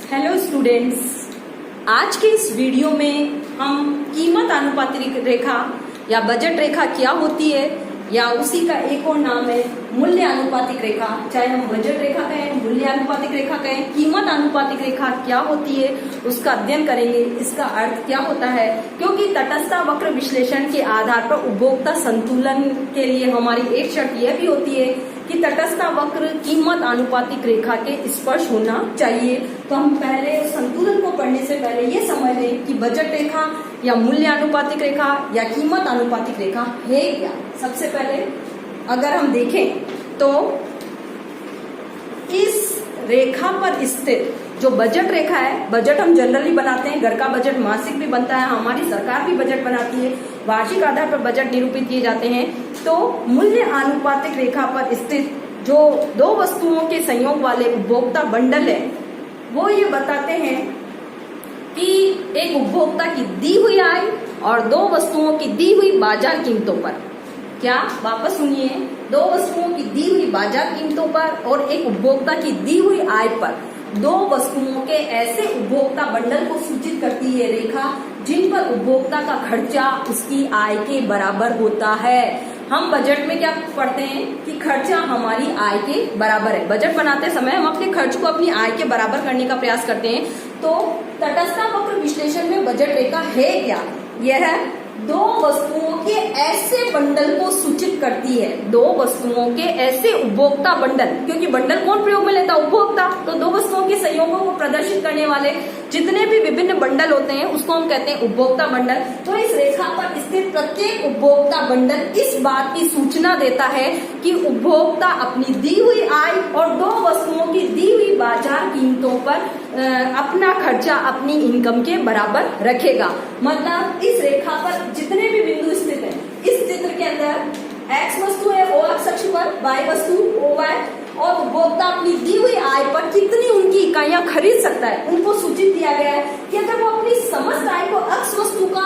Hello students, आज के इस वीडियो में हम कीमत अनुपातिक रेखा या बजट रेखा क्या होती है या उसी का एक और नाम है मूल्य अनुपातिक रेखा। चाहे हम बजट रेखा कहें, मूल्य अनुपातिक रेखा कहें, कीमत अनुपातिक रेखा क्या होती है उसका अध्ययन करेंगे। इसका अर्थ क्या होता है, क्योंकि तटस्थता वक्र विश्लेषण के आधार पर उपभोक्ता संतुलन के लिए हमारी एक शर्त यह भी होती है कि तटस्थता वक्र कीमत अनुपातिक रेखा के स्पर्श होना चाहिए। तो हम पहले संतुलन को पढ़ने से पहले ये समझ लें कि बजट रेखा या मूल्य अनुपातिक रेखा या कीमत अनुपातिक रेखा है क्या। सबसे पहले अगर हम देखें तो इस रेखा पर स्थित जो बजट रेखा है, बजट हम जनरली बनाते हैं, घर का बजट मासिक भी बनता है, हमारी सरकार भी बजट बनाती है, वार्षिक आधार पर बजट निरूपित किए जाते हैं। तो मूल्य अनुपातिक रेखा पर स्थित जो दो वस्तुओं के संयोग वाले उपभोक्ता बंडल है वो ये बताते हैं कि एक उपभोक्ता की दी हुई आय और दो वस्तुओं की दी हुई बाजार कीमतों पर, क्या वापस सुनिए, दो वस्तुओं की दी हुई बाजार कीमतों पर और एक उपभोक्ता की दी हुई आय पर दो वस्तुओं के ऐसे उपभोक्ता बंडल को सूचित करती है रेखा जिन पर उपभोक्ता का खर्चा उसकी आय के बराबर होता है। हम बजट में क्या पढ़ते हैं कि खर्चा हमारी आय के बराबर है। बजट बनाते समय हम अपने खर्च को अपनी आय के बराबर करने का प्रयास करते हैं। तो तटस्थता वक्र विश्लेषण में बजट रेखा है क्या, यह दो वस्तुओं के ऐसे बंडल को सूचित करती है, दो वस्तुओं के ऐसे उपभोक्ता बंडल, क्योंकि बंडल कौन प्रयोग में लेता, उपभोक्ता। तो दो वस्तुओं के संयोगों को प्रदर्शित करने वाले जितने भी विभिन्न बंडल होते हैं उसको हम कहते हैं उपभोक्ता बंडल। तो इस रेखा पर स्थित प्रत्येक उपभोक्ता बंडल इस बात की सूचना देता है कि उपभोक्ता अपनी दी हुई आय और दो वस्तुओं की दी हुई बाजार कीमतों पर अपना खर्चा अपनी इनकम के बराबर रखेगा। मतलब इस रेखा पर जितने भी बिंदु स्थित हैं, इस चित्र के अंदर एक्स वस्तु है ओ एक्स अक्ष पर, वाई वस्तु ओ वाई, और उपभोक्ता अपनी दी हुई आय पर कितनी उनकी इकाइयां खरीद सकता है उनको सूचित किया गया है कि अगर वो अपनी समस्त आय को एक्स वस्तु का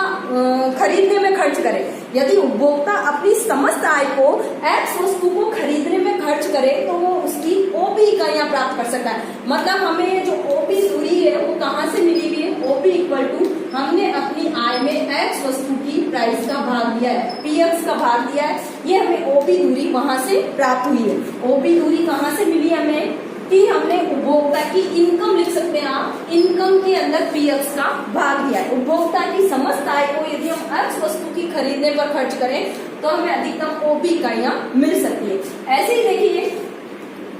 खरीदने में खर्च करे, यदि उपभोक्ता अपनी समस्त आय को एक्स वस्तु को खरीदने में खर्च करे तो वो उसकी ओपी इकाइयां प्राप्त कर सकता है। मतलब हमें जो ओपी दूरी है वो कहाँ से मिली हुई है, ओपी इक्वल टू हमने अपनी आय में एक्स वस्तु की प्राइस का भाग दिया है, पीएक्स का भाग दिया है, ये हमें ओपी दूरी वहां से प्राप्त हुई है। ओपी दूरी कहाँ से मिली हमें कि हमने उपभोक्ता की इनकम लिख सकते हैं आप, इनकम के अंदर पीएक्स का भाग दिया है। उपभोक्ता की समस्त आय को यदि हम एक्स वस्तु की खरीदने पर खर्च करें तो हमें अधिकतम ओपी इकाइयां मिल सकती है। ऐसे ही देखिए,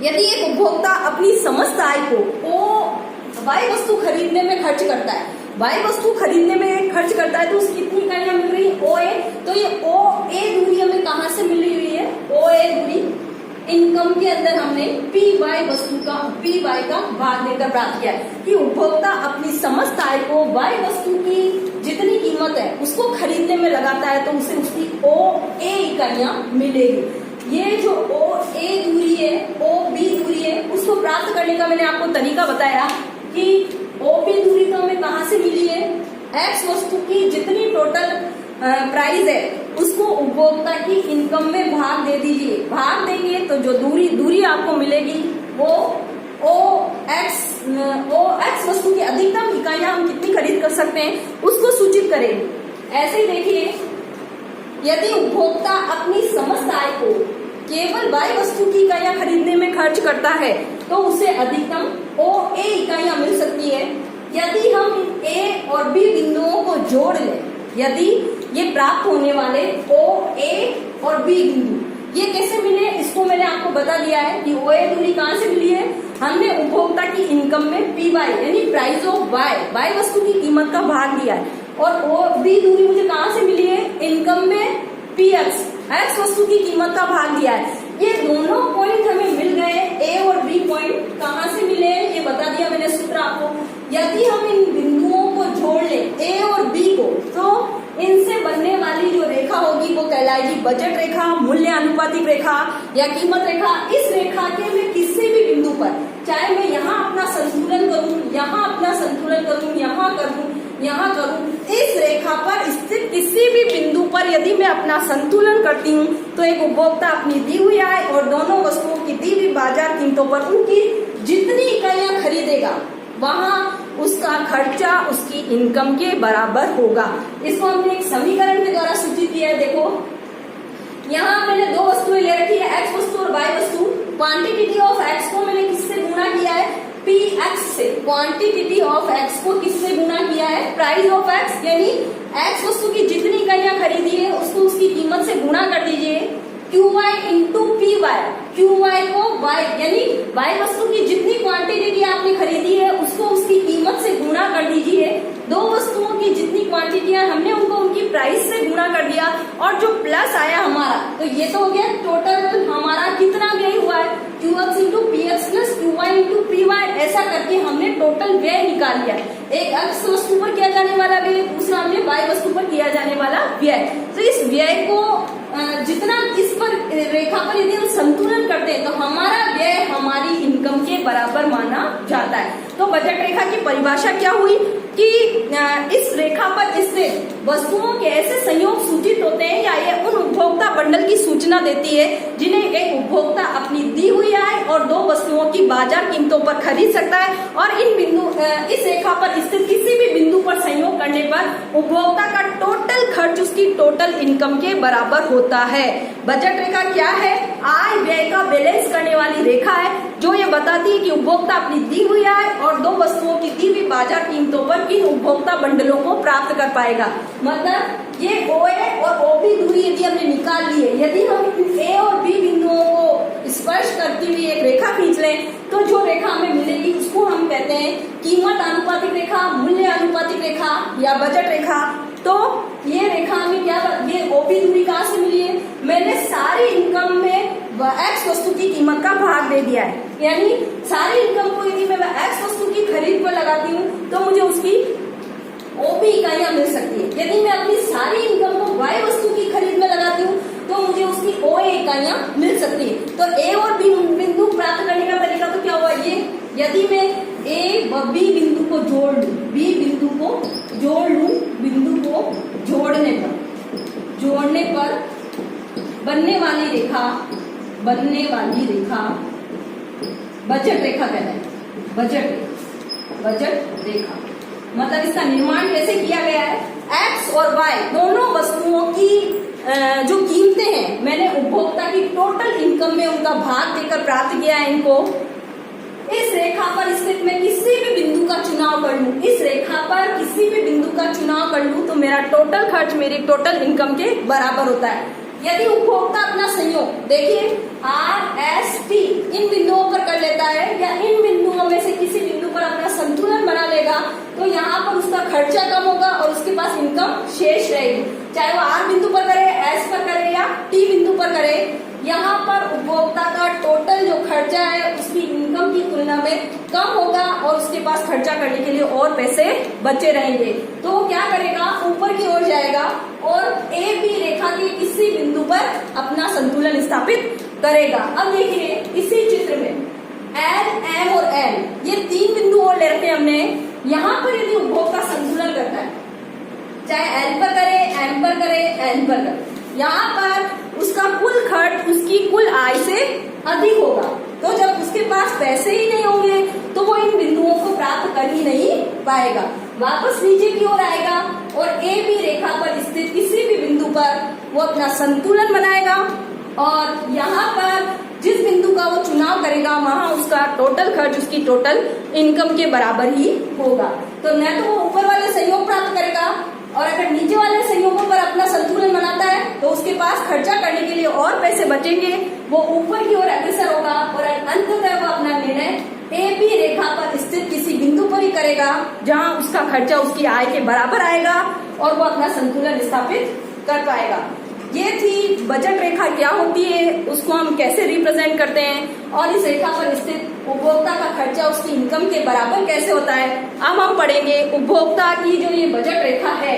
यदि एक उपभोक्ता अपनी समस्त आय को वाई वस्तु खरीदने में खर्च करता है, वाई वस्तु खरीदने में खर्च करता है तो उसकी कितनी इकाइयां मिल रही है, ओ ए। तो ये ओ ए दूरी हमें कहाँ से मिली हुई है, ओ ए दूरी इनकम के अंदर हमने पी वाई वस्तु का पी वाई का भाग देकर प्राप्त किया है कि उपभोक्ता अपनी समस्त आय को वाई वस्तु की जितनी कीमत है उसको खरीदने में लगाता है तो उसे उसकी ओ ए इकाइयां मिलेगी। ये जो ओ ए दूरी है, ओ बी दूरी है, उसको प्राप्त करने का मैंने आपको तरीका बताया कि ओपी दूरी तो हमें कहाँ से मिली है, एक्स वस्तु की जितनी टोटल प्राइस है उसको उपभोक्ता की इनकम में भाग दे दीजिए। भाग देंगे तो जो दूरी आपको मिलेगी वो ओ एक्स वस्तु की अधिकतम इकाइयां हम कितनी खरीद कर सकते हैं उसको सूचित करेंगे। ऐसे ही देखिए, यदि उपभोक्ता अपनी समस्त आय को केवल वाई वस्तु की इकाइयां खरीदने में खर्च करता है तो उसे अधिकतम ओ ए इकाइयां मिल सकती है। यदि हम ए और बी बिंदुओं को जोड़ लें, यदि ये प्राप्त होने वाले ओ ए और बी बिंदु ये कैसे मिले, इसको मैंने आपको बता दिया है कि ओ ए दूरी कहाँ से मिली है, हमने उपभोक्ता की इनकम में पी वाई यानी प्राइस ऑफ वाई वस्तु की कीमत का भाग दिया है, और ओ बी दूरी मुझे कहाँ से मिली है, इनकम में पी एक्स वस्तु की कीमत का भाग दिया है। ये दोनों पॉइंट हमें मिल गए, ए और बी पॉइंट कहाँ से मिले ये बता दिया मैंने सूत्र आपको। यदि हम इन बिंदुओं को जोड़ लें ए और बी को तो इनसे बनने वाली जो रेखा होगी वो कहलाएगी बजट रेखा, मूल्य अनुपातिक रेखा या कीमत रेखा। इस रेखा के मैं किसी भी बिंदु पर, चाहे मैं यहाँ अपना संतुलन करूं, यहाँ अपना संतुलन करूं, यहाँ करूं, यहाँ करूं, इस रेखा पर स्थित किसी भी बिंदु पर यदि मैं अपना संतुलन करती हूँ तो एक उपभोक्ता अपनी दी हुई आय और दोनों वस्तुओं की दी हुई बाजार कीमतों पर उनकी जितनी इकाइयां खरीदेगा वहां उसका खर्चा उसकी इनकम के बराबर होगा। इसको हमने एक समीकरण के द्वारा सूचित किया है। देखो यहाँ मैंने दो वस्तुएं ले रखी है, एक्स वस्तु और वाई वस्तु। क्वांटिटी ऑफ एक्स को मैंने किससे गुणा किया है, पी एक्स से। क्वांटिटी ऑफ एक्स को किससे गुणा किया है, प्राइस ऑफ एक्स, यानी एक्स वस्तु की जितनी इकाइयां खरीदी है उसको उसकी कीमत से गुणा कर दीजिए, q y into p y. Q y को वाई यानी वाई वस्तु की जितनी क्वांटिटी आपने खरीदी है उसको उसकी कीमत से गुणा कर दीजिए। दो वस्तुओं की जितनी क्वांटिटियां हमने उनको उनकी प्राइस से गुणा कर दिया, और जो प्लस आया हमारा, तो ये तो हो गया टोटल हमारा कितना व्यय हुआ है, q x into p x plus q y into p y. ऐसा करके हमने टोटल व्यय निकाल लिया। एक एक्स वस्तु पर किया जाने वाला व्यय, दूसरा हमने वाई वस्तु पर किया जाने वाला व्यय। तो इस व्यय को जितना इस पर रेखा पर यदि हम संतुलन करते हैं तो हमारा व्यय हमारी इनकम के बराबर माना जाता है। तो बजट रेखा की परिभाषा क्या हुई कि इस रेखा पर स्थित वस्तुओं के ऐसे संयोग सूचित होते हैं या ये उन उपभोक्ता बंडल की सूचना देती है जिन्हें एक उपभोक्ता अपनी दी हुई आय और दो वस्तुओं की बाजार कीमतों पर खरीद सकता है, और इस रेखा पर स्थित किसी भी बिंदु पर संयोग करने पर उपभोक्ता का टोटल खर्च उसकी टोटल इनकम के बराबर होता है। बजट रेखा क्या है, आय व्यय का बैलेंस करने वाली रेखा है जो ये बताती है कि उपभोक्ता अपनी दी हुई आय और दो वस्तुओं की दी हुई बाजार कीमतों पर किन उपभोक्ता बंडलों को प्राप्त कर पाएगा। मतलब ये OA और OB दूरी यदि हमने निकाल ली है, यदि हम ए और बी बिंदुओं को स्पर्श करती हुई एक रेखा खींच लें तो जो रेखा हमें मिलेगी उसको हम कहते हैं कीमत अनुपातिक रेखा, मूल्य अनुपातिक रेखा या बजट रेखा। तो ये रेखा हमें क्या, ये OB दूरी कहाँ से मिली है, मैंने सारी इनकम में एक्स वस्तु की कीमत का भाग दे दिया है, यानी सारी इनकम को यदि मैं एक्स वस्तु की खरीद पर लगाती हूँ तो मुझे उसकी OB इकाइयां मिल सकती है। यदि मैं अपनी सारी इनकम को वाई वस्तु की खरीद में लगाती हूँ तो मुझे उसकी OA इकाइयां मिल सकती है। तो ए और बी बिंदु प्राप्त करने का तरीका तो क्या हुआ, ये यदि मैं ए व बी बिंदु को जोड़ लूं, बी बिंदु को जोड़ लूं, बिंदु को जोड़ने पर बनने वाली रेखा बजट रेखा कहते हैं। बजट रेखा मतलब इसका निर्माण कैसे किया गया है, एक्स और वाई दोनों वस्तुओं की जो कीमतें हैं मैंने उपभोक्ता की टोटल इनकम में उनका भाग देकर प्राप्त किया है इनको। इस रेखा पर स्थित मैं किसी भी बिंदु का चुनाव कर लूं, इस रेखा पर किसी भी बिंदु का चुनाव कर लूं तो मेरा टोटल खर्च मेरी टोटल इनकम के बराबर होता है। यदि उपभोक्ता अपना संयोग देखिए RST इन बिंदुओं पर कर लेता है या इन बिंदुओं में से किसी बिंदु पर अपना संतुलन बना लेगा तो यहाँ पर उसका खर्चा कम होगा और उसके पास इनकम शेष रहेगी। चाहे वो R बिंदु पर करे, S पर करे या T बिंदु पर करे, यहाँ पर उपभोक्ता का टोटल जो खर्चा है उसकी इनकम की तुलना में कम होगा और उसके पास खर्चा करने के लिए और पैसे बचे रहेंगे। तो वो क्या करेगा, ऊपर की ओर जाएगा और AB रेखा के किसी बिंदु पर अपना संतुलन स्थापित करेगा। अब देखिए इसी चित्र में L, M और N ये तीन बिंदु और ले रखे हैं हमने। यहाँ पर यदि उपभोक्ता संतुलन करता है, चाहे L पर करे, M पर करे, N पर करे, यहाँ पर उसका कुल खर्च उसकी कुल आय से अधिक होगा। तो जब उसके पास पैसे ही नहीं होंगे तो वो इन बिंदुओं को प्राप्त कर ही नहीं पाएगा, वापस नीचे की ओर आएगा और AB रेखा पर स्थित किसी भी बिंदु पर वो अपना संतुलन बनाएगा और यहाँ पर जिस बिंदु का वो चुनाव करेगा वहां उसका टोटल खर्च उसकी टोटल इनकम के बराबर ही होगा। तो न तो वो ऊपर वाले संयोग प्राप्त करेगा और अगर नीचे वाले संयोगों पर अपना संतुलन बनाता है तो उसके पास खर्चा करने के लिए और पैसे बचेंगे, वो ऊपर की ओर अग्रसर होगा और अंततः वो अपना निर्णय AB रेखा पर स्थित किसी बिंदु पर ही करेगा जहां उसका खर्चा उसकी आय के बराबर आएगा और वो अपना संतुलन स्थापित कर पाएगा। ये थी बजट रेखा क्या होती है, उसको हम कैसे रिप्रेजेंट करते हैं और इस रेखा पर स्थित उपभोक्ता का खर्चा उसकी इनकम के बराबर कैसे होता है। अब हम पढ़ेंगे उपभोक्ता की जो ये बजट रेखा है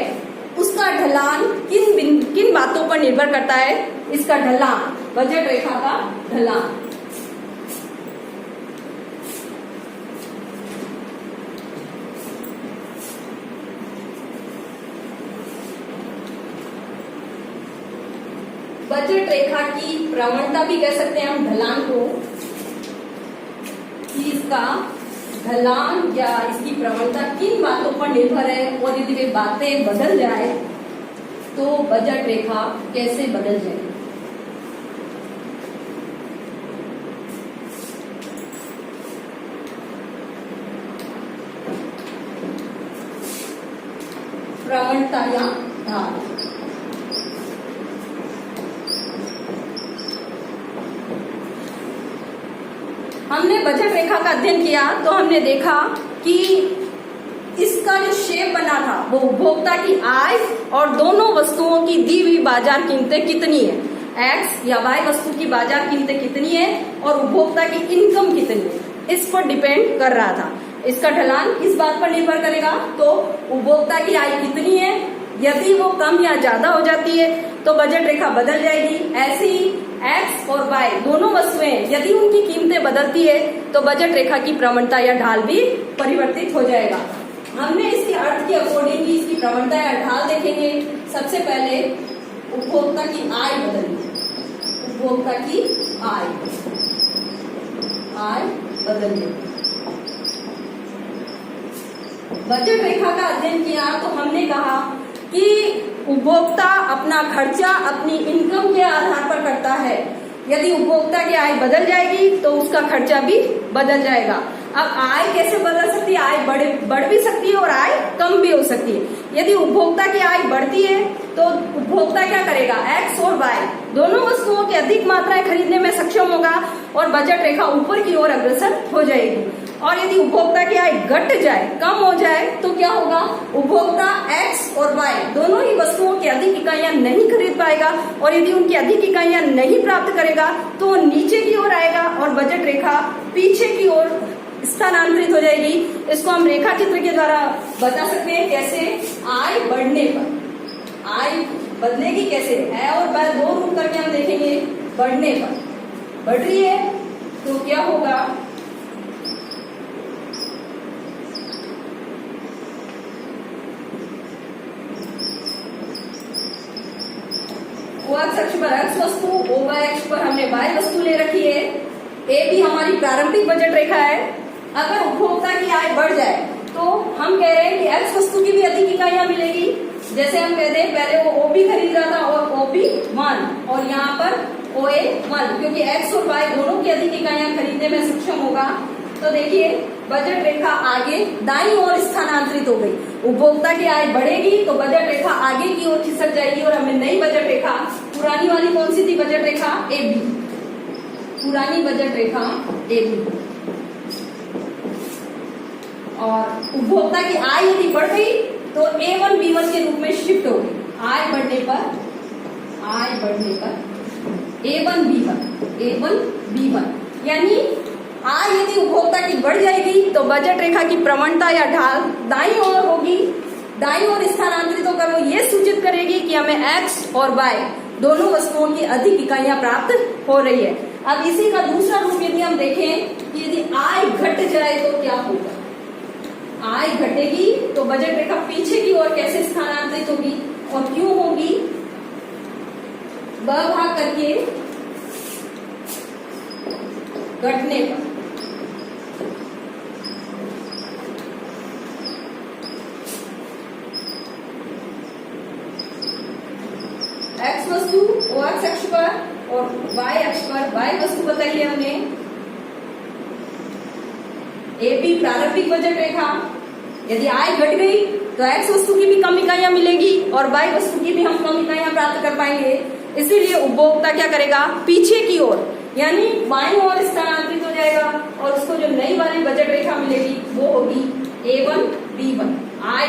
उसका ढलान किन बातों पर निर्भर करता है। इसका ढलान, बजट रेखा का ढलान बजट रेखा की प्रवणता भी कह सकते हैं हम ढलान को, कि इसका ढलान या इसकी प्रवणता किन बातों पर निर्भर है, और यदि वे बातें बदल जाए तो बजट रेखा कैसे बदल जाएगी। प्रवणता या ढाल। हमने बजट रेखा का अध्ययन किया तो हमने देखा कि इसका जो शेप बना था वो उपभोक्ता की आय और दोनों वस्तुओं की दी हुई बाजार कीमतें कितनी है, एक्स या वाई वस्तु की बाजार कीमतें कितनी है और उपभोक्ता की इनकम कितनी है, इस पर डिपेंड कर रहा था। इसका ढलान किस बात पर निर्भर करेगा, तो उपभोक्ता की आय कितनी है, यदि वो कम या ज्यादा हो जाती है तो बजट रेखा बदल जाएगी। ऐसे ही एक्स और वाई दोनों वस्तुएं यदि उनकी कीमतें बदलती है तो बजट रेखा की प्रवणता या ढाल भी परिवर्तित हो जाएगा। हमने इसके अर्थ के अकॉर्डिंग इसकी प्रवणता या ढाल देखेंगे। सबसे पहले उपभोक्ता की आय बदलनी, उपभोक्ता की आय बदलनी। बजट रेखा का अध्ययन किया तो हमने कहा कि उपभोक्ता अपना खर्चा अपनी इनकम के आधार पर करता है। यदि उपभोक्ता की आय बदल जाएगी तो उसका खर्चा भी बदल जाएगा। अब आय कैसे बदल सकती है, आय बढ़ भी सकती है और आय कम भी हो सकती है। यदि उपभोक्ता की आय बढ़ती है तो उपभोक्ता क्या करेगा, एक्स और वाई दोनों वस्तुओं की अधिक मात्राएं खरीदने में सक्षम होगा और बजट रेखा ऊपर की ओर अग्रसर हो जाएगी। और यदि उपभोक्ता की आय घट जाए, कम हो जाए तो क्या होगा, उपभोक्ता एक्स और वाई दोनों ही वस्तुओं की अधिक इकाइयां नहीं खरीद पाएगा और यदि उनकी अधिक इकाइयां नहीं प्राप्त करेगा तो वो नीचे की ओर आएगा और बजट रेखा पीछे की ओर स्थानांतरित हो जाएगी। इसको हम रेखा चित्र के द्वारा बता सकते हैं। कैसे, आय बढ़ने पर आय बदलेगी कैसे, है और बाय दो रूप करके हम देखेंगे। बढ़ने पर बढ़ रही है तो क्या होगा, एक्स अक्ष पर एक्स वस्तु, ओ वाई अक्ष पर हमने वाई वस्तु ले रखी है। ए भी हमारी प्रारंभिक बजट रेखा है। अगर उपभोक्ता की आय बढ़ जाए तो हम कह रहे हैं कि एक्स वस्तु की भी अधिक इकाइयां मिलेगी। जैसे हम कहते हैं पहले वो ओ बी खरीद रहा था और ओ बी 1 और यहाँ पर ओ ए 1, क्योंकि एक्स और वाई दोनों की अधिक इकाइयां खरीदने में सक्षम होगा। तो देखिए बजट रेखा आगे दाईं ओर स्थानांतरित हो गई। उपभोक्ता की आय बढ़ेगी तो बजट रेखा आगे की ओर खिसक जाएगी और हमें नई बजट रेखा, पुरानी वाली कौन सी थी बजट रेखा, ए बी, पुरानी बजट रेखा ए बी। और उपभोक्ता की आय यदि बढ़ गई तो A1 B1 के रूप में शिफ्ट हो गई। आय बढ़ने पर A1 B1 यानी आय यदि उपभोक्ता की बढ़ जाएगी तो बजट रेखा की प्रवणता या ढाल दाईं ओर होगी। दाईं ओर स्थानांतरित होकर वो ये सूचित करेगी कि हमें एक्स और वाई दोनों वस्तुओं की अधिक इकाइयां प्राप्त हो रही है। अब इसी का दूसरा रूप यदि हम देखें कि यदि आय घट जाए तो क्या होगा, आय घटेगी तो बजट रेखा पीछे की ओर कैसे स्थानांतरित होगी और क्यों होगी, ब भाग करके घटने पर। एक्स वस्तु ओ एक्स अक्ष पर और वाई अक्ष पर वाई वस्तु बताई है हमने। ए बी प्रारंभिक बजट रेखा, यदि आय घट गई तो एक्स वस्तु की भी कम इकाइयां मिलेगी और वाई वस्तु की भी हम कम इकाइयां प्राप्त कर पाएंगे। इसीलिए उपभोक्ता क्या करेगा, पीछे की ओर यानी बाईं ओर स्थानांतरित हो जाएगा और उसको जो नई वाली बजट रेखा मिलेगी वो होगी A1 B1। आय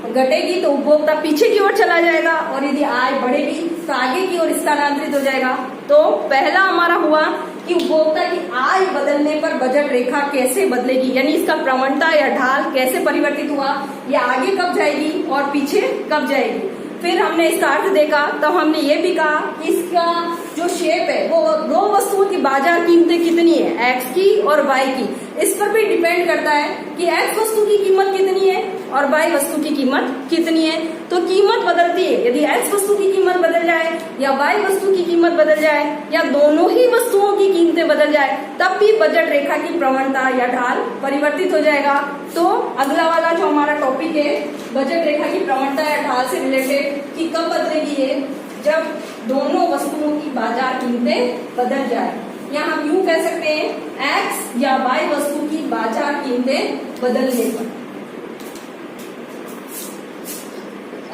घटेगी तो उपभोक्ता पीछे की ओर चला जाएगा और यदि आय बढ़ेगी तो आगे की ओर स्थानांतरित हो जाएगा। तो पहला हमारा हुआ कि उपभोक्ता की आय बदलने पर बजट रेखा कैसे बदलेगी, यानी इसका प्रवणता या ढाल कैसे परिवर्तित हुआ, या आगे कब जाएगी और पीछे कब जाएगी। फिर हमने इसका अर्थ देखा, तब हमने ये भी कहा कि इसका जो शेप है वो दो वस्तुओं की बाजार कीमतें कितनी है, एक्स की और वाई की, इस पर भी डिपेंड करता है कि x वस्तु की कीमत कितनी है और y वस्तु की कीमत कितनी है। तो कीमत बदलती है, यदि x वस्तु की कीमत बदल जाए या y वस्तु की कीमत बदल जाए या दोनों ही वस्तुओं की कीमतें बदल जाए, तब भी बजट रेखा की प्रवणता या ढाल परिवर्तित हो जाएगा। तो अगला वाला जो हमारा टॉपिक है बजट रेखा की प्रवणता या ढाल से रिलेटेड कि कब बदलेगी ये, जब दोनों वस्तुओं की बाजार कीमतें बदल जाए, या हम यूं कह सकते हैं x या y वस्तु की बाजार कीमतें बदलने पर,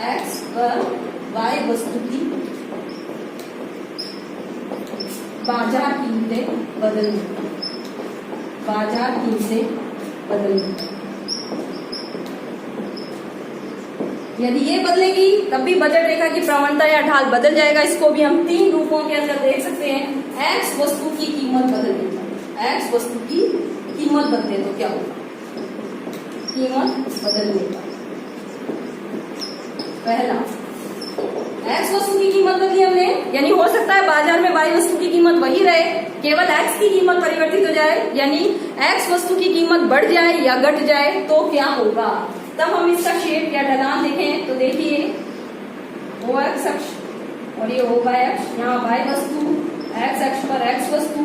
x और y वस्तु की बाजार कीमतें बदलने, बाजार कीमतें बदलने। यदि ये बदलेगी तब भी बजट रेखा की प्रवणता या ढाल बदल जाएगा। इसको भी हम 3 रूपों के अंदर देख सकते हैं। एक्स वस्तु की कीमत बदलने पर, एक्स वस्तु की कीमत बदले तो क्या होगा, कीमत बदलने पर पहला एक्स वस्तु की कीमत बदली हमने, यानी हो सकता है बाजार में वाई वस्तु की कीमत वही रहे, केवल एक्स की कीमत परिवर्तित हो जाए, यानी एक्स वस्तु की कीमत बढ़ जाए या घट जाए तो क्या होगा। तब हम इसका शेप या ढलान देखें तो देखिए ओ एक्स अक्ष और ये ओ वाई अक्ष, यहाँ वाई वस्तु, एक्स अक्ष पर एक्स वस्तु,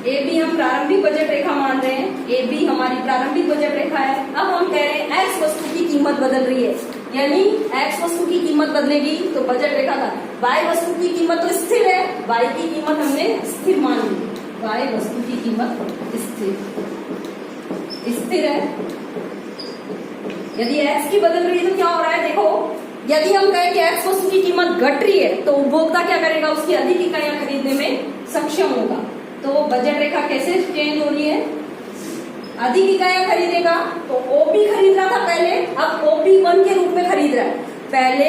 ए बी हम प्रारंभिक बजट रेखा मान रहे हैं, ए बी हमारी प्रारंभिक बजट रेखा है। अब हम कह रहे हैं एक्स वस्तु की कीमत बदल रही है, यानी एक्स वस्तु की कीमत बदलेगी तो बजट रेखा का वाई वस्तु की कीमत तो स्थिर है, वाई की कीमत हमने स्थिर मान ली, वाई वस्तु की कीमत स्थिर है। यदि एक्स की बदल रही है तो क्या हो रहा है, देखो यदि हम कहें कि एक्स वस्तु की कीमत घट रही है तो उपभोक्ता क्या करेगा, उसकी अधिक इकाइयां खरीदने में सक्षम होगा। तो बजट रेखा कैसे चेंज हो रही है, अधिक इकाइयां खरीदेगा, तो ओपी खरीद रहा था पहले, अब OP1 के रूप में खरीद रहा है। पहले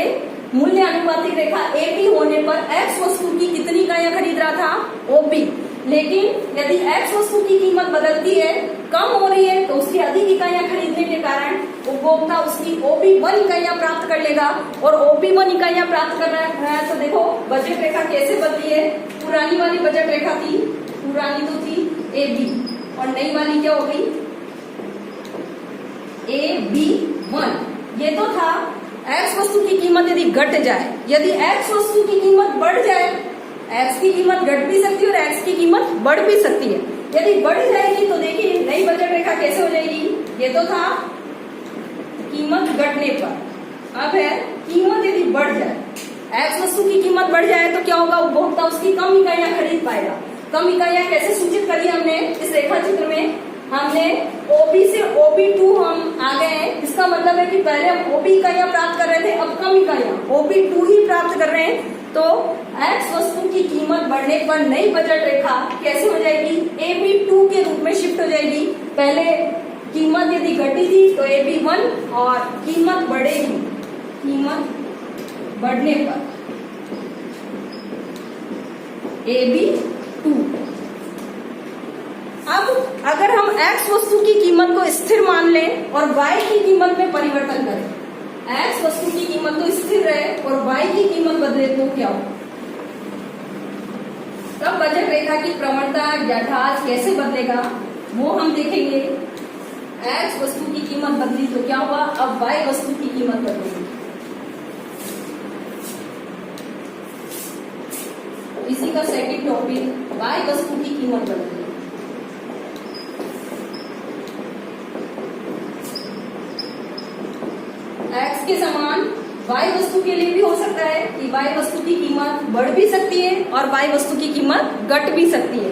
मूल्य अनुपातिक रेखा एपी होने पर एक्स वस्तु की कितनी इकाइयां खरीद रहा था, ओपी, लेकिन यदि एक्स वस्तु की कीमत बदलती है, कम हो रही है, तो उसकी अधिक इकाइयां खरीदने के कारण उपभोक्ता उसकी OP1 इकाइयां प्राप्त कर लेगा, और OP1 इकाइयां प्राप्त कर रहा है। तो देखो बजट रेखा कैसे बदली है, पुरानी वाली बजट रेखा थी, पुरानी तो थी AB और नई वाली क्या हो गई AB1। ये तो था एक्स वस्तु की कीमत यदि घट जाए, यदि एक्स वस्तु की कीमत बढ़ जाए, एक्स की कीमत घट भी सकती है और एक्स की कीमत बढ़ भी सकती है। यदि बढ़ जाएगी तो देखिए नई बजट रेखा कैसे हो जाएगी, ये तो था कीमत घटने पर, अब है कीमत यदि बढ़ जाए, एक्स वस्तु की कीमत बढ़ जाए तो क्या होगा, उपभोक्ता उसकी कम इकाइयां खरीद पाएगा। कम इकाइयां कैसे सूचित करी हमने इस रेखा चित्र में, हमने OP से OP2 हम आ गए हैं, इसका मतलब है कि पहले हम OP इकाइयां प्राप्त कर रहे थे, अब कम इकाइयां OP2 ही प्राप्त कर रहे हैं। तो एक्स वस्तु की कीमत बढ़ने पर नई बजट रेखा कैसे हो जाएगी, AB2 के रूप में शिफ्ट हो जाएगी। पहले कीमत यदि घटी थी तो AB1 और कीमत बढ़ेगी, कीमत बढ़ने पर AB2। अब अगर हम एक्स वस्तु की कीमत को स्थिर मान लें और वाई की कीमत में परिवर्तन करें, एक्स वस्तु की कीमत तो स्थिर रहे और वाई की कीमत बदले तो क्या हो, तब बजट रेखा की प्रवणता या ढाल कैसे बदलेगा वो हम देखेंगे। एक्स वस्तु की कीमत बदली तो क्या हुआ, अब वाई वस्तु की कीमत बदलेगी। इसी का सेकंड टॉपिक, वाई वस्तु की कीमत बदलेगी। एक्स के समान वाई वस्तु के लिए भी हो सकता है कि वाई वस्तु की कीमत बढ़ भी सकती है और वाई वस्तु की कीमत घट भी सकती है।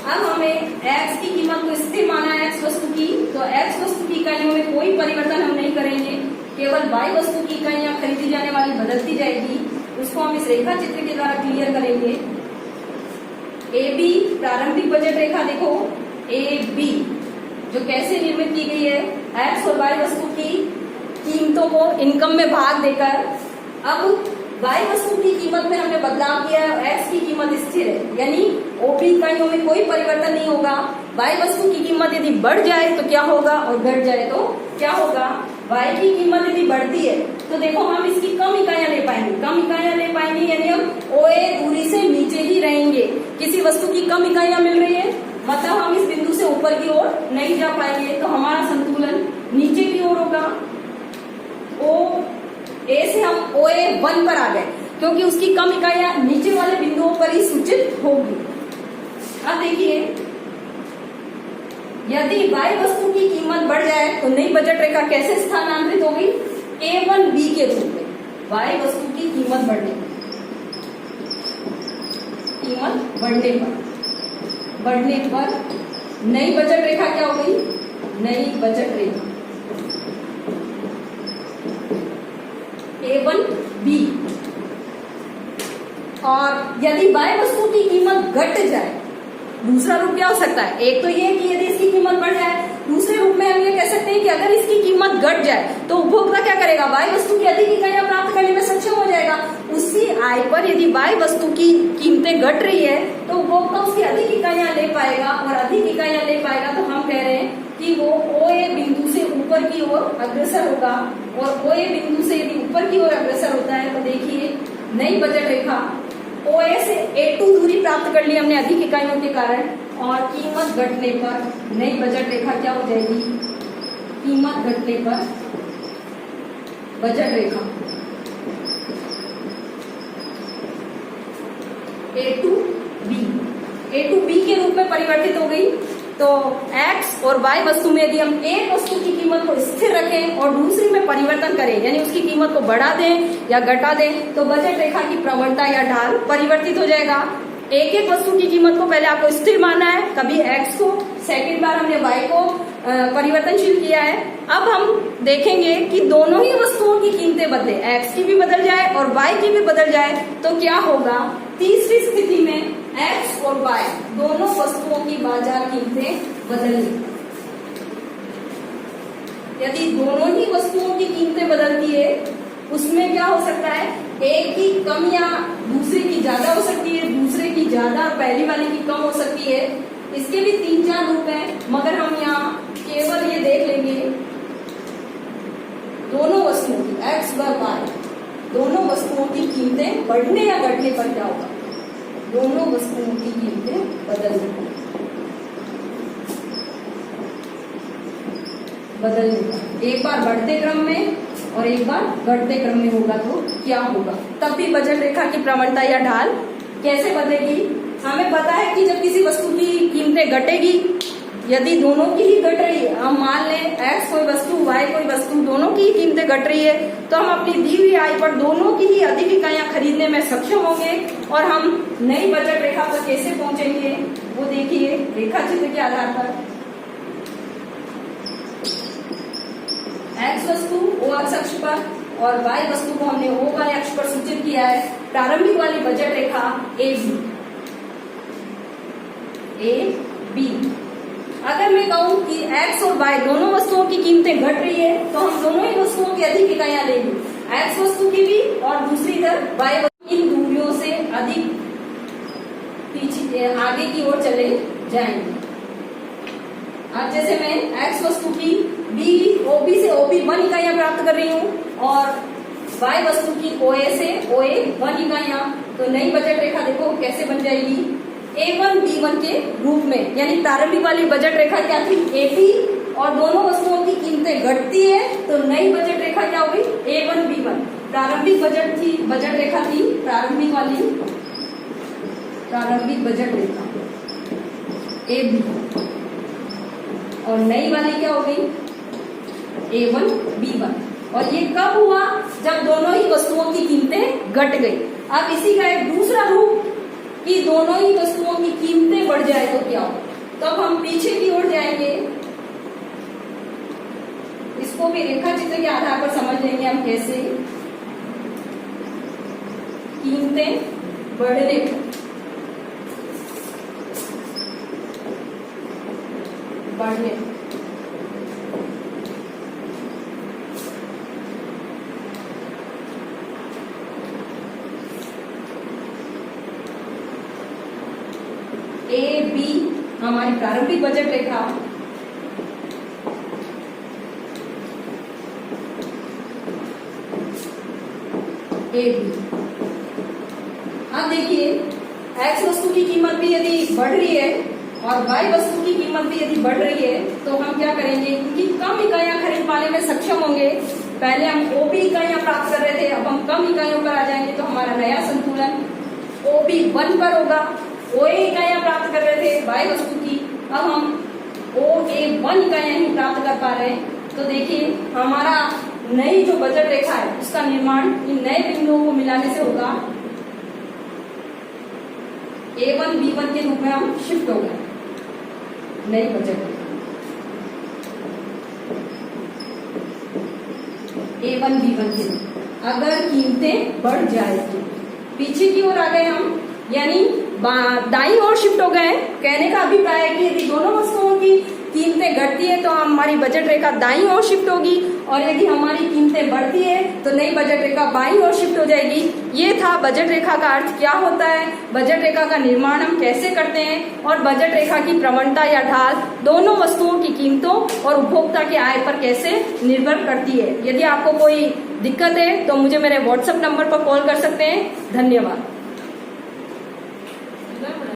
अब हमें एक्स की कीमत को स्थिर माना है एक्स वस्तु की, तो एक्स वस्तु की इकाइयों में कोई परिवर्तन हम नहीं करेंगे, केवल वाई वस्तु की इकाइयां खरीदी जाने वाली बदलती जाएगी। उसको हम इस रेखा चित्र के द्वारा क्लियर करेंगे। AB प्रारंभिक बजट रेखा देखो, AB जो कैसे निर्मित की गई है, एक्स और वाई वस्तु की कीमतों को इनकम में भाग देकर, अब वाई वस्तु की कीमत में हमने बदलाव किया है, एक्स की कीमत स्थिर है, यानी OP इकाइयों में कोई परिवर्तन नहीं होगा। वाई वस्तु की कीमत यदि बढ़ जाए तो क्या होगा और घट जाए तो क्या होगा, वाई की कीमत यदि बढ़ती है तो देखो हम इसकी कम इकाइयां ले पाएंगे, कम इकाइयां ले पाएंगे यानी हम OA दूरी से नीचे ही रहेंगे। किसी वस्तु की कम इकाइयां मिल रही है मतलब हम इस बिंदु से ऊपर की ओर नहीं जा पाएंगे, तो हमारा संतुलन नीचे की ओर होगा। ओ ए से हम OA1 पर आ गए, क्योंकि उसकी कम इकाइयां नीचे वाले बिंदुओं पर ही सूचित होगी। अब देखिए, यदि Y वस्तु की कीमत बढ़ जाए तो नई बजट रेखा कैसे स्थानांतरित होगी? A1B के रूप में। Y वस्तु की कीमत बढ़ने पर नई बजट रेखा क्या हो गई? नई बजट रेखा A1B। और यदि Y वस्तु की कीमत घट जाए, दूसरा रूप क्या हो सकता है? एक तो ये कि यदि इसकी कीमत बढ़ जाए, दूसरे रूप में हम ये कह सकते हैं कि अगर इसकी कीमत घट जाए तो उपभोक्ता क्या करेगा? Y वस्तु की अधिक इकाइयां प्राप्त करने में सक्षम हो जाएगा। उसी आय पर यदि Y वस्तु की कीमतें घट रही है तो उपभोक्ता उसकी अधिक इकाइयां ले पाएगा, और अधिक इकाइयां ले पाएगा तो हम कह रहे हैं कि वो OA बिंदु से ऊपर की ओर अग्रसर होगा। और OA बिंदु से यदि ऊपर की ओर अग्रसर होता है तो देखिए, नई बजट रेखा OA से A2 दूरी प्राप्त कर ली हमने अधिक इकाइयों के कारण, और कीमत घटने पर नई बजट रेखा क्या हो जाएगी? कीमत घटने पर बजट रेखा A2B के रूप में परिवर्तित हो गई। तो X और Y वस्तु में यदि हम एक वस्तु की कीमत को स्थिर रखें और दूसरी में परिवर्तन करें, यानी उसकी कीमत को बढ़ा दें या घटा दें, तो बजट रेखा की प्रवणता या ढाल परिवर्तित हो जाएगा। एक एक वस्तु की कीमत को पहले आपको स्थिर मानना है, कभी X को, सेकंड बार हमने Y को परिवर्तनशील किया है। अब हम देखेंगे कि दोनों ही वस्तुओं की कीमतें बदले, X की भी बदल जाए और Y की भी बदल जाए तो क्या होगा? तीसरी स्थिति में X और Y दोनों वस्तुओं की बाजार कीमतें बदलनी। यदि दोनों ही वस्तुओं की कीमतें बदलती है, उसमें क्या हो सकता है? एक की कम या दूसरे की ज्यादा हो सकती है, दूसरे की ज्यादा और पहली वाले की कम हो सकती है। इसके भी 3-4 रूप हैं, मगर हम यहाँ केवल ये देख लेंगे दोनों वस्तुओं की X व Y, दोनों वस्तुओं की कीमतें बढ़ने या घटने पर क्या होगा? दोनों वस्तुओं की कीमतें बदलने पर, एक बार बढ़ते क्रम में और एक बार घटते क्रम में होगा तो क्या होगा? तब भी बजट रेखा की प्रवणता या ढाल कैसे बदलेगी? हमें पता है कि जब किसी वस्तु की कीमतें घटेगी, यदि दोनों की ही घट रही है, हम मान लें X कोई वस्तु, Y कोई वस्तु, दोनों की कीमतें घट रही है, तो हम अपनी दी हुई आय पर दोनों की ही अधिक इकाइयां खरीदने में सक्षम होंगे। और हम नई बजट रेखा पर कैसे पहुंचेंगे वो देखिए रेखा चित्र के आधार पर। X वस्तु O अक्ष पर और Y वस्तु को हमने O वाले अक्ष पर सूचित किया है। प्रारंभिक वाली बजट रेखा AB। अगर मैं कहूं कि X और Y दोनों वस्तुओं की कीमतें घट रही है, तो हम दोनों ही वस्तुओं की अधिक इकाइयां लेंगे, X वस्तु की भी और दूसरी तरफ Y वस्तु। इन दूरियों से अधिक पीछे आगे की ओर चले जाएंगे। अब जैसे मैं X वस्तु की OB से OB1 इकाइयां प्राप्त कर रही हूँ और Y वस्तु की OA से OA1 इकाइयां, तो नई बजट रेखा देखो कैसे बन जाएगी? A1B1 के रूप में। यानी प्रारंभिक वाली बजट रेखा क्या थी? AP, और दोनों वस्तुओं की कीमतें घटती है तो नई बजट रेखा क्या होगी? A1B1। प्रारंभिक बजट रेखा थी प्रारंभिक बजट रेखा AB, और नई वाली क्या हो गई? A1B1। और ये कब हुआ? जब दोनों ही वस्तुओं की कीमतें घट गई। अब इसी का एक दूसरा रूप कि दोनों ही वस्तुओं की कीमतें बढ़ जाए तो क्या हो? तब हम पीछे की ओर जाएंगे, इसको भी रेखा चित्र के आधार पर समझ लेंगे हम कैसे। कीमतें बढ़ने AB हमारी प्रारंभिक बजट रेखा, AB। अब देखिए X वस्तु की कीमत भी यदि बढ़ रही है और वाई वस्तु की कीमत भी यदि बढ़ रही है तो हम क्या करेंगे, क्योंकि कम इकाइयां खरीद पाने में सक्षम होंगे। पहले हम ओपी इकाइयां प्राप्त कर रहे थे, अब हम कम इकाइयों पर आ जाएंगे तो हमारा नया संतुलन ओपी 1 पर होगा। ओए इकाइयां प्राप्त कर रहे थे वाई वस्तु की, अब हम ओए 1 इकाइयां ही प्राप्त कर पा रहे हैं। तो देखिए हमारा नई जो बजट रेखा है उसका निर्माण इन नए बिंदुओं को मिलाने से होगा। A1 B1 के रूप में हम शिफ्ट हो गए नई बजट रेखा। A1 B1 के रूप अगर कीमतें बढ़ जाएगी, पीछे की ओर आ गए हम, यानी दाईं ओर शिफ्ट हो गए। कहने का अभिप्राय है कि यदि दोनों वस्तुओं की कीमतें घटती है तो हमारी बजट रेखा दाईं ओर शिफ्ट होगी, और यदि हमारी कीमतें बढ़ती है तो नई बजट रेखा बाईं ओर शिफ्ट हो जाएगी। ये था बजट रेखा का अर्थ क्या होता है, बजट रेखा का निर्माण हम कैसे करते हैं, और बजट रेखा की प्रवणता या ढाल दोनों वस्तुओं की कीमतों और उपभोक्ता के आय पर कैसे निर्भर करती है। यदि आपको कोई दिक्कत है तो मुझे मेरे व्हाट्सएप नंबर पर कॉल कर सकते हैं। धन्यवाद।